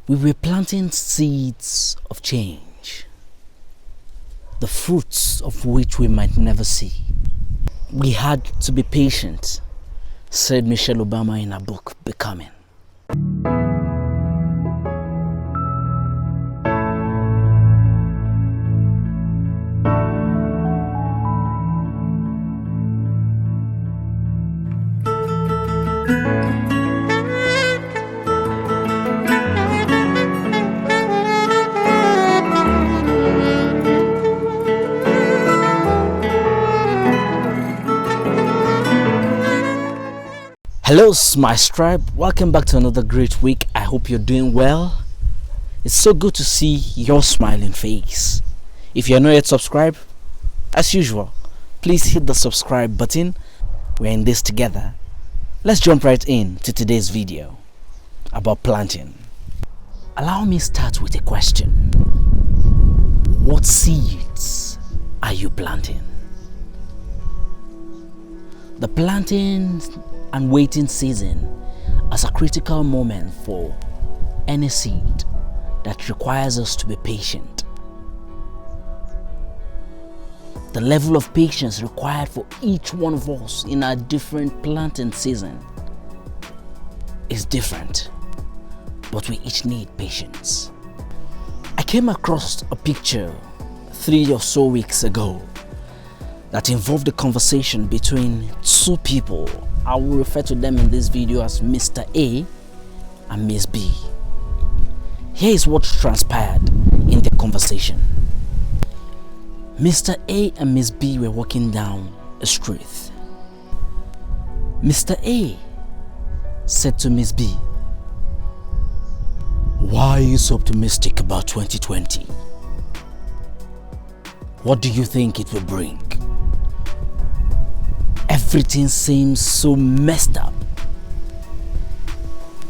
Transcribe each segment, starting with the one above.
We were planting seeds of change, the fruits of which we might never see. We had to be patient, said Michelle Obama in her book, Becoming. Hello, my tribe. Welcome back to another great week. I hope you're doing well. It's so good to see your smiling face. If you're not yet subscribed, as usual, please hit the subscribe button. We're in this together. Let's jump right in to today's video about planting. Allow me start with a question. What seeds are you planting? The planting and waiting season is a critical moment for any seed that requires us to be patient. The level of patience required for each one of us in our different planting season is different, but we each need patience. I came across a picture 3 or so weeks ago that involved a conversation between two people. I will refer to them in this video as Mr. A and Miss B. Here is what transpired in the conversation. Mr. A and Miss B were walking down a street. Mr. A said to Miss B, "Why are you so optimistic about 2020? What do you think it will bring? Everything seems so messed up."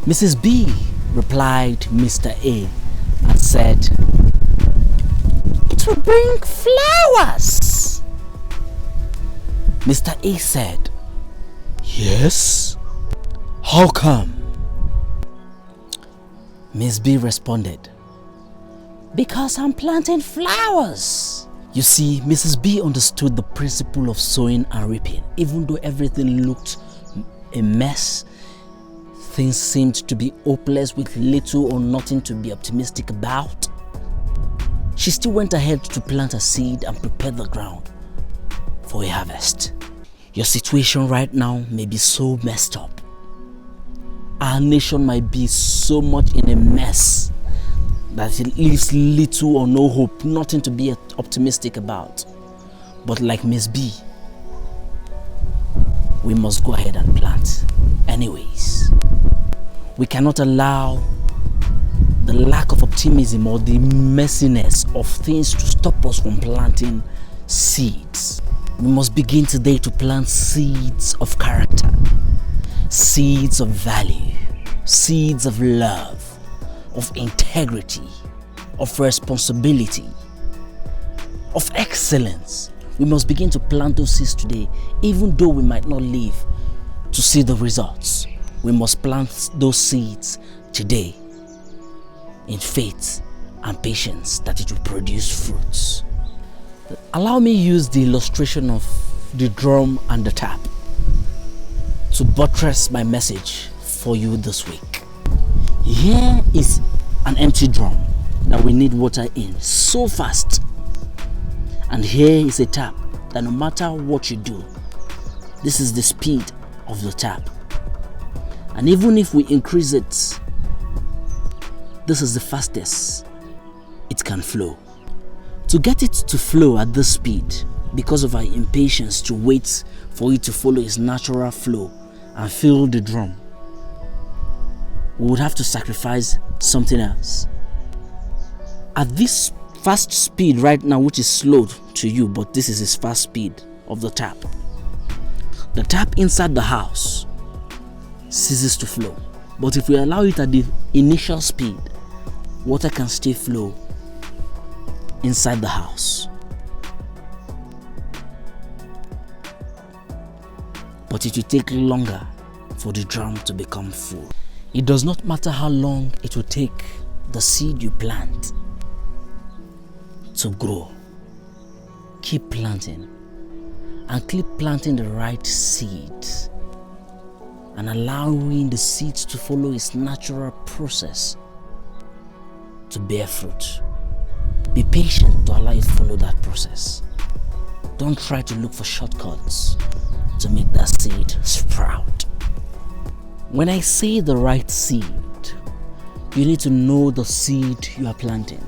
Mrs. B replied Mr. A and said, "It will bring flowers." Mr. A said, "Yes? How come?" Miss B responded, "Because I'm planting flowers." You see, Mrs. B understood the principle of sowing and reaping. Even though everything looked a mess, things seemed to be hopeless with little or nothing to be optimistic about, she still went ahead to plant a seed and prepare the ground for a harvest. Your situation right now may be so messed up. Our nation might be so much in a mess that it leaves little or no hope, nothing to be optimistic about. But like Miss B, we must go ahead and plant anyways. We cannot allow the lack of optimism or the messiness of things to stop us from planting seeds. We must begin today to plant seeds of character, seeds of value, seeds of love, of integrity, of responsibility, of excellence. We must begin to plant those seeds today, even though we might not live to see the results. We must plant those seeds today in faith and patience that it will produce fruits. Allow me use the illustration of the drum and the tap to buttress my message for you this week. Here is an empty drum that we need water in so fast. And here is a tap that no matter what you do, this is the speed of the tap. And even if we increase it, this is the fastest it can flow. To get it to flow at this speed, because of our impatience to wait for it to follow its natural flow and fill the drum, we would have to sacrifice something else. At this fast speed right now, which is slow to you, but this is its fast speed of the tap, the tap inside the house ceases to flow. But if we allow it at the initial speed, water can still flow inside the house. But it will take longer for the drum to become full. It does not matter how long it will take the seed you plant to grow. Keep planting and keep planting the right seeds and allowing the seeds to follow its natural process to bear fruit. Be patient to allow it to follow that process. Don't try to look for shortcuts to make that seed sprout. When I say the right seed, you need to know the seed you are planting.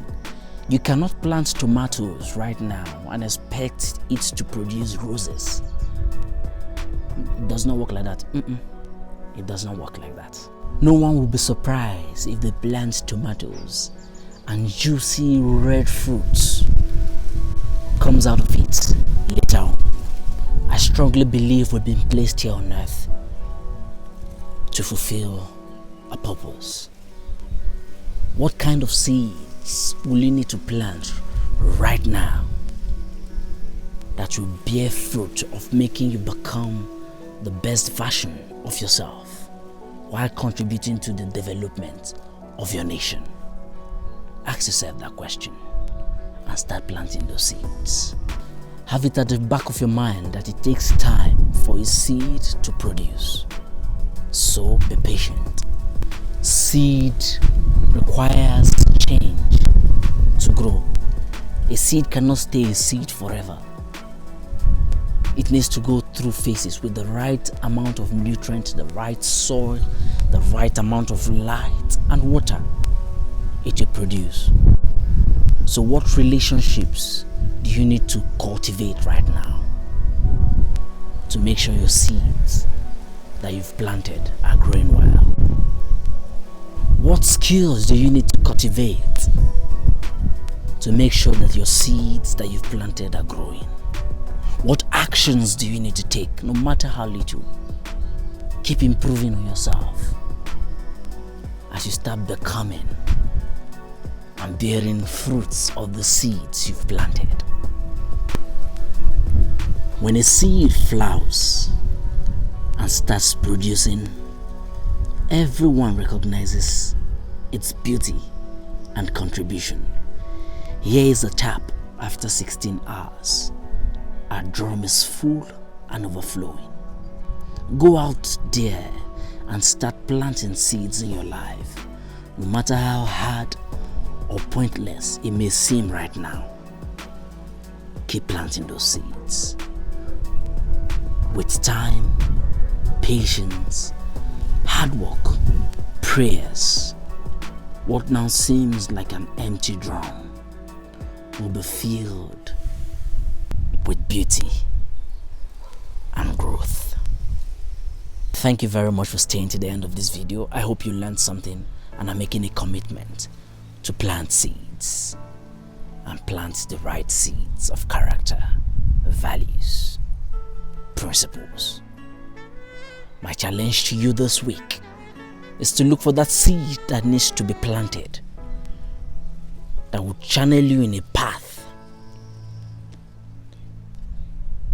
You cannot plant tomatoes right now and expect it to produce roses. It does not work like that. It does not work like that. No one will be surprised if they plant tomatoes and juicy red fruits comes out of it later on. I strongly believe we've been placed here on earth to fulfill a purpose. What kind of seeds will you need to plant right now that will bear fruit of making you become the best version of yourself while contributing to the development of your nation? Ask yourself that question and start planting those seeds. Have it at the back of your mind that it takes time for a seed to produce. So be patient. Seed requires change to grow. A seed cannot stay a seed forever. It needs to go through phases with the right amount of nutrient, the right soil, the right amount of light and water. It will produce. So what relationships do you need to cultivate right now to make sure your seeds that you've planted are growing well? What skills do you need to cultivate to make sure that your seeds that you've planted are growing? What actions do you need to take, no matter how little? Keep improving on yourself as you start becoming and bearing fruits of the seeds you've planted. When a seed flowers and starts producing, everyone recognizes its beauty and contribution. Here is a tap after 16 hours. Our drum is full and overflowing. Go out there and start planting seeds in your life, no matter how hard or pointless it may seem right now. Keep planting those seeds. With time, patience, hard work, prayers, what now seems like an empty drum will be filled with beauty and growth. Thank you very much for staying to the end of this video. I hope you learned something and are making a commitment to plant seeds and plant the right seeds of character, values, principles. My challenge to you this week is to look for that seed that needs to be planted, that will channel you in a path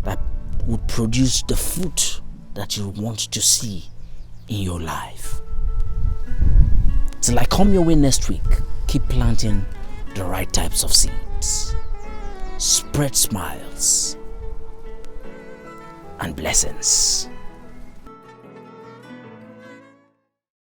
that would produce the fruit that you want to see in your life. Till I come your way next week, keep planting the right types of seeds. Spread smiles and blessings.